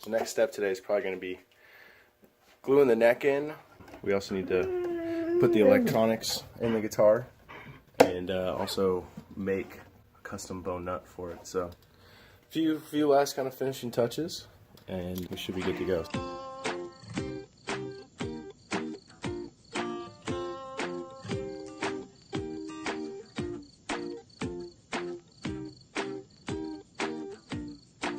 So next step today is probably going to be gluing the neck in. We also need to put the electronics in the guitar and also make a custom bone nut for it. So few last kind of finishing touches and we should be good to go.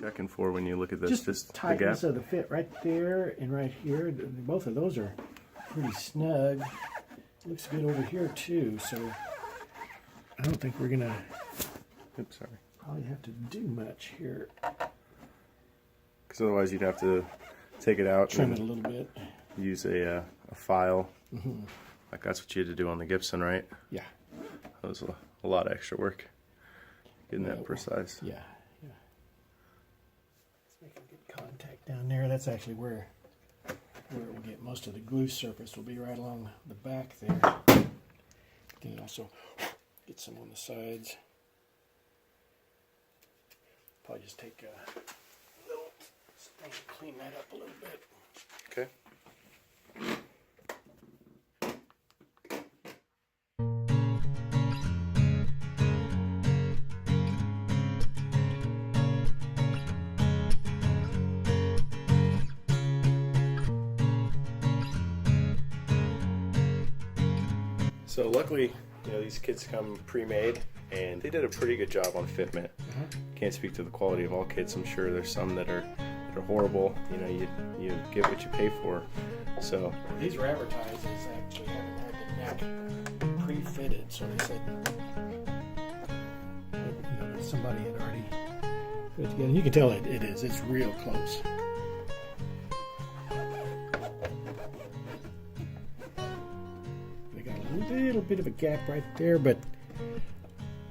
Checking for when you look at this, just tightness of the fit right there and right here. Both of those are pretty snug. Looks good over here too. So I don't think we're gonna. Oops, sorry. Probably have to do much here. Because otherwise you'd have to take it out, trim it a little bit, use a file. Like that's what you had to do on the Gibson, right? Yeah. That was a lot of extra work getting that precise. Yeah. Let's make a good contact down there. That's actually where we'll get most of the glue surface. Will be right along the back there. Can also get some on the sides. Probably just take a little thing to clean that up a little bit. Okay. So luckily, you know, these kits come pre-made, and they did a pretty good job on Fitment. Can't speak to the quality of all kits. I'm sure there's some that are horrible. You know, you get what you pay for. So these were advertised as actually having had the neck pre-fitted, so they said, you know, somebody had already put it together. And you can tell it is. It's real close. A little bit of a gap right there, but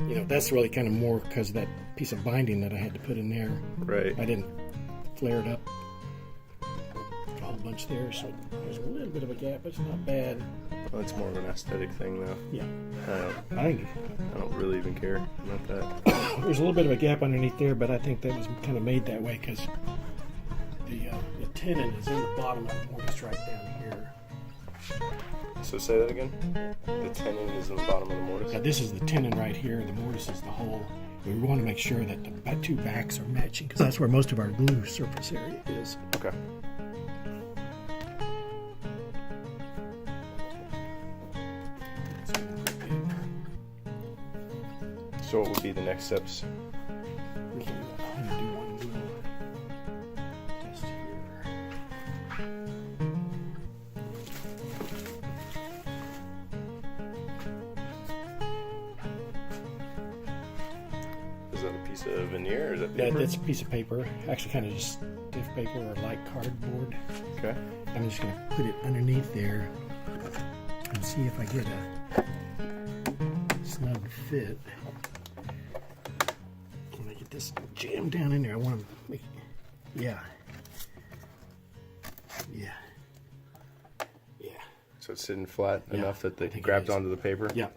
you know, that's really kind of more because of that piece of binding that I had to put in there. Right. I didn't flare it up a whole bunch there, so there's a little bit of a gap, but it's not bad. Well, it's more of an aesthetic thing, though. Yeah. I don't really even care about that. There's a little bit of a gap underneath there, but I think that was kind of made that way because the tenon is in the bottom of the mortise right down here. So say that again? The tenon is in the bottom of the mortise? Yeah, this is the tenon right here. The mortise is the hole. We want to make sure that the two backs are matching because that's where most of our glue surface area is. Okay. So what would be the next steps? I'm going to do one little test here. Is that a piece of veneer or is that paper? That's a piece of paper. Actually kind of just stiff paper or light cardboard. Okay. I'm just going to put it underneath there and see if I get a snug fit. Can I get this jammed down in there? I want to make it, yeah. So it's sitting flat enough that they think grabbed it is. onto the paper? Yeah.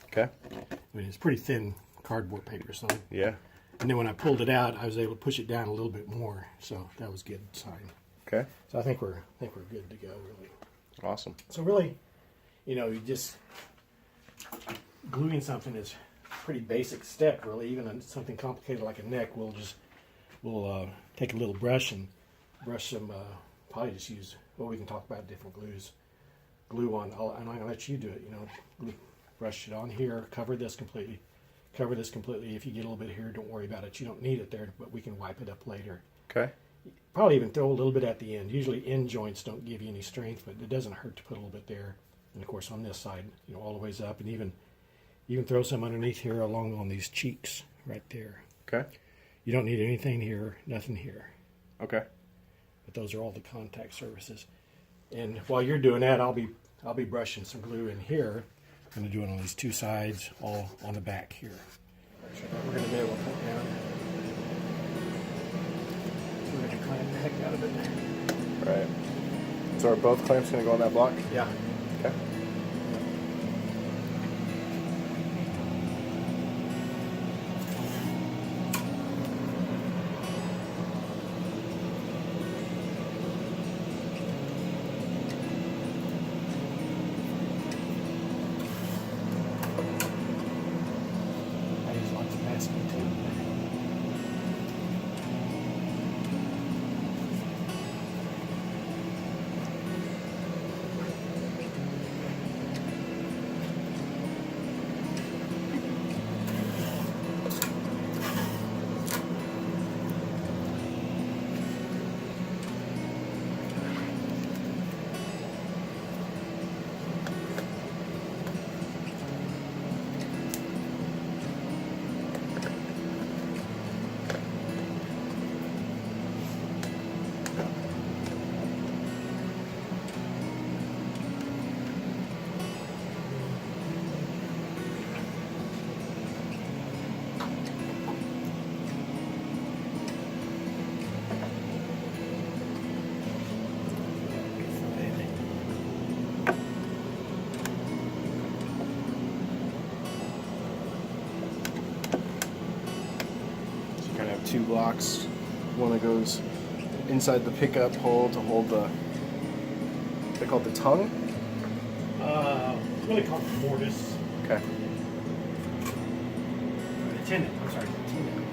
Okay. I mean, it's pretty thin cardboard paper, so. Yeah. And then when I pulled it out, I was able to push it down a little bit more, so that was a good sign. Okay. So I think we're good to go, really. Awesome. So really, you know, you just gluing something is a pretty basic step, really. Even on something complicated like a neck, we'll take a little brush and brush some. Probably just use. Well, we can talk about different glues. Glue on. I'm gonna let you do it. You know, brush it on here. Cover this completely. Cover this completely. If you get a little bit here, don't worry about it. You don't need it there, but we can wipe it up later. Okay. Probably even throw a little bit at the end. Usually end joints don't give you any strength, but it doesn't hurt to put a little bit there. And of course on this side, you know, all the ways up, and even you can throw some underneath here along on these cheeks right there. Okay. You don't need anything here, nothing here. Okay. But those are all the contact surfaces. And while you're doing that, I'll be brushing some glue in here. I'm going to do it on these two sides, all on the back here. So we're going to be able to put down. We're going to clamp the heck out of it. Right. So are both clamps going to go on that block? Yeah. Okay. 2 blocks. One that goes inside the pickup hole to hold the, they call it the tongue? It's really called the mortise. Okay. The tenon, I'm sorry, the tenon.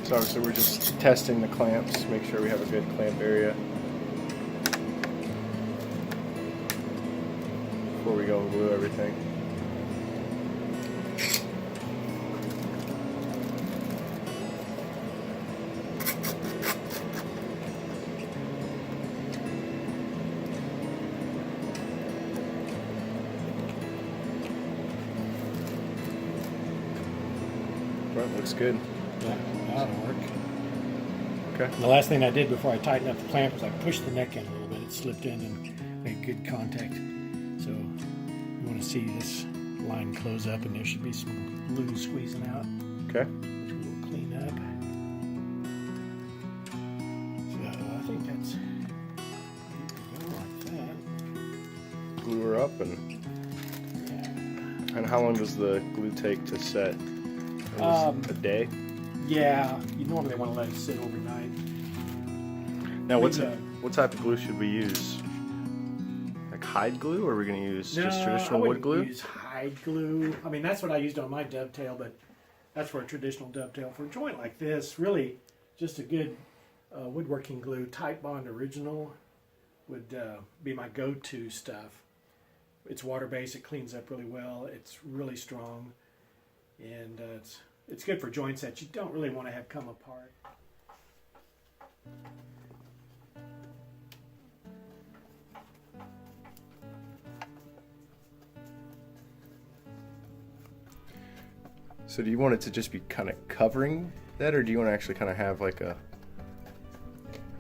So obviously we're just testing the clamps, make sure we have a good clamp area before we go and glue everything. Right, looks good. Yeah, that'll work. Okay. And the last thing I did before I tightened up the clamp was I pushed the neck in a little bit. It slipped in and made good contact. So you want to see this line close up, and there should be some glue squeezing out, Okay. which we will clean up. So I think that's go like that. Glue her up, and Yeah. how long does the glue take to set? It was a day. Yeah, you normally want to let it sit overnight. Now, what We, type of glue should we use? Like hide glue, or are we going to use just traditional wood glue? Use hide glue. I mean, that's what I used on my dovetail, but that's for a traditional dovetail. For a joint like this, really, just a good woodworking glue. Titebond Original would be my go-to stuff. It's water-based. It cleans up really well. It's really strong, and it's good for joints that you don't really want to have come apart. So do you want it to just be kind of covering that, or do you want to actually kind of have like a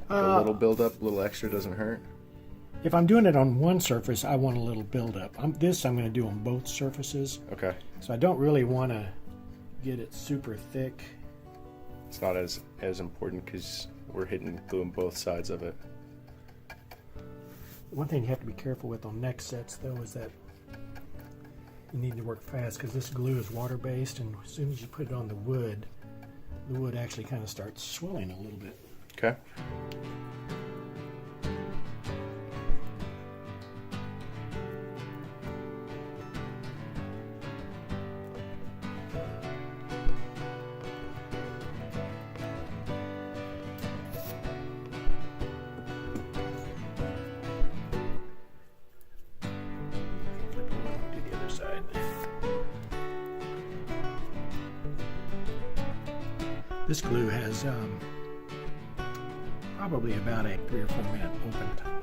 little build-up, a little extra doesn't hurt? If I'm doing it on one surface, I want a little build-up. I'm going to do on both surfaces. Okay. So I don't really want to get it super thick. It's not as important because we're hitting glue on both sides of it. One thing you have to be careful with on neck sets, though, is that you need to work fast because this glue is water-based, and as soon as you put it on the wood actually kind of starts swelling a little bit. Okay. Flip it over to the other side. This glue has probably about a 3 or 4 minute open time.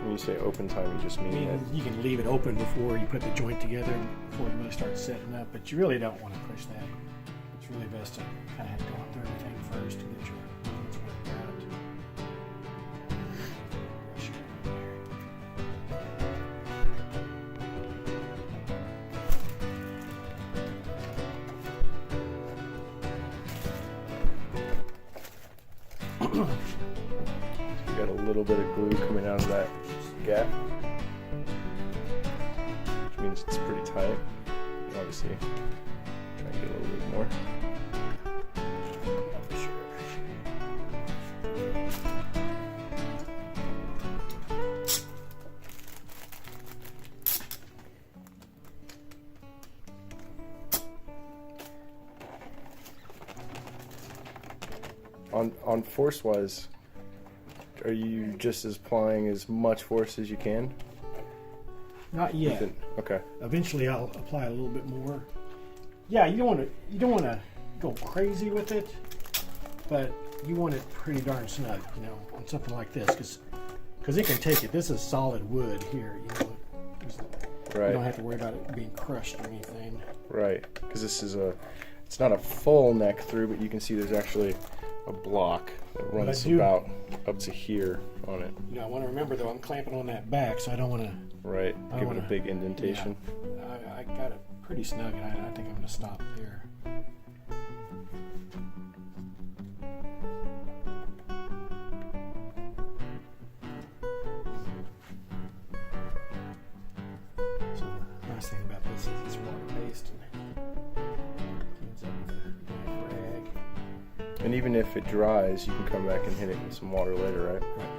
When you say open time, you just I mean that. mean, you can leave it open before you put the joint together, before it really starts setting up, but you really don't want to push that. It's really best to kind of have gone through everything first to get your joints worked out. Brush it in there. We got a little bit of glue coming out of that gap, which means it's pretty tight. Obviously, try to get a little bit more. On force wise, are you just applying as much force as you can? Not yet. Okay. Eventually, I'll apply a little bit more. Yeah, you don't want to go crazy with it, but you want it pretty darn snug, on something like this, because it can take it. This is solid wood here, Right. You don't have to worry about it being crushed or anything. Right. Because this is it's not a full neck through, but you can see there's actually a block that runs about up to here on it. I want to remember though, I'm clamping on that back, so I don't want to. Right. Give it a big indentation. Yeah, I got it pretty snug, and I think I'm going to stop there. So the nice thing about this is it's water-based. And even if it dries, you can come back and hit it with some water later, right? Right.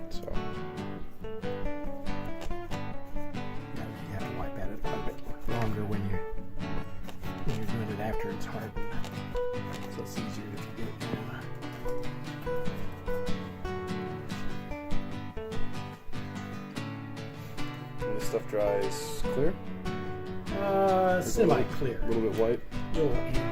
So. You have to wipe at it quite a bit longer when you're doing it after it's hardened. So it's easier to get it down. And this stuff dries clear? Semi-clear. A little bit white. A little amber.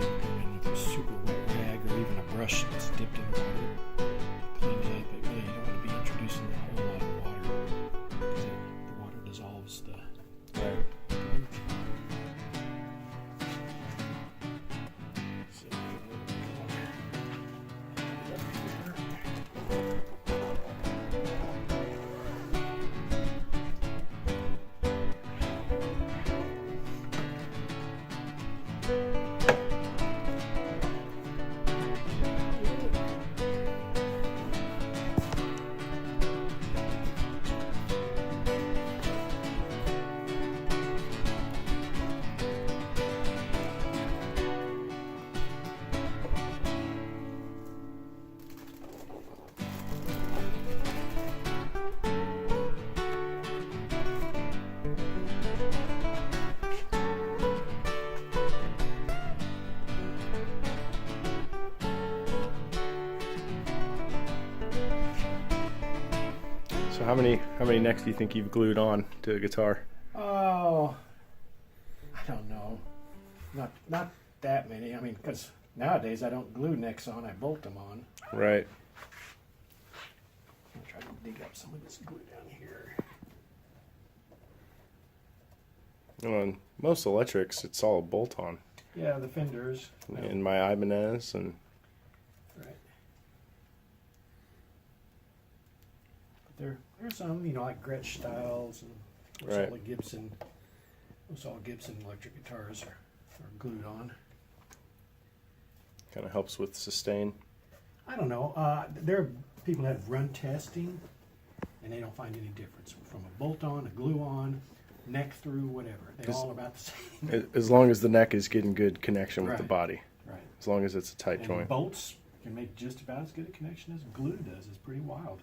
Either super wet rag or even a brush that's dipped in water. Clean it up, but really you don't want to be introducing a whole lot of water because the water dissolves the Right. So how many necks do you think you've glued on to a guitar? Oh, I don't know. Not that many. I mean, because nowadays I don't glue necks on; I bolt them on. Right. I'll try to dig up some of this glue down here. On most electrics, it's all bolt on. Yeah, the fenders. In my Ibanez and Right. But there's some, like Gretsch styles and Right. most all Gibson electric guitars are glued on. kind of helps with sustain. I don't know. There are people that have run testing and they don't find any difference from a bolt on, a glue on, neck through, whatever. They're all about the same. As long as the neck is getting good connection with the Right. body. Right. As long as it's a tight And joint. bolts can make just about as good a connection as glue does. It's pretty wild.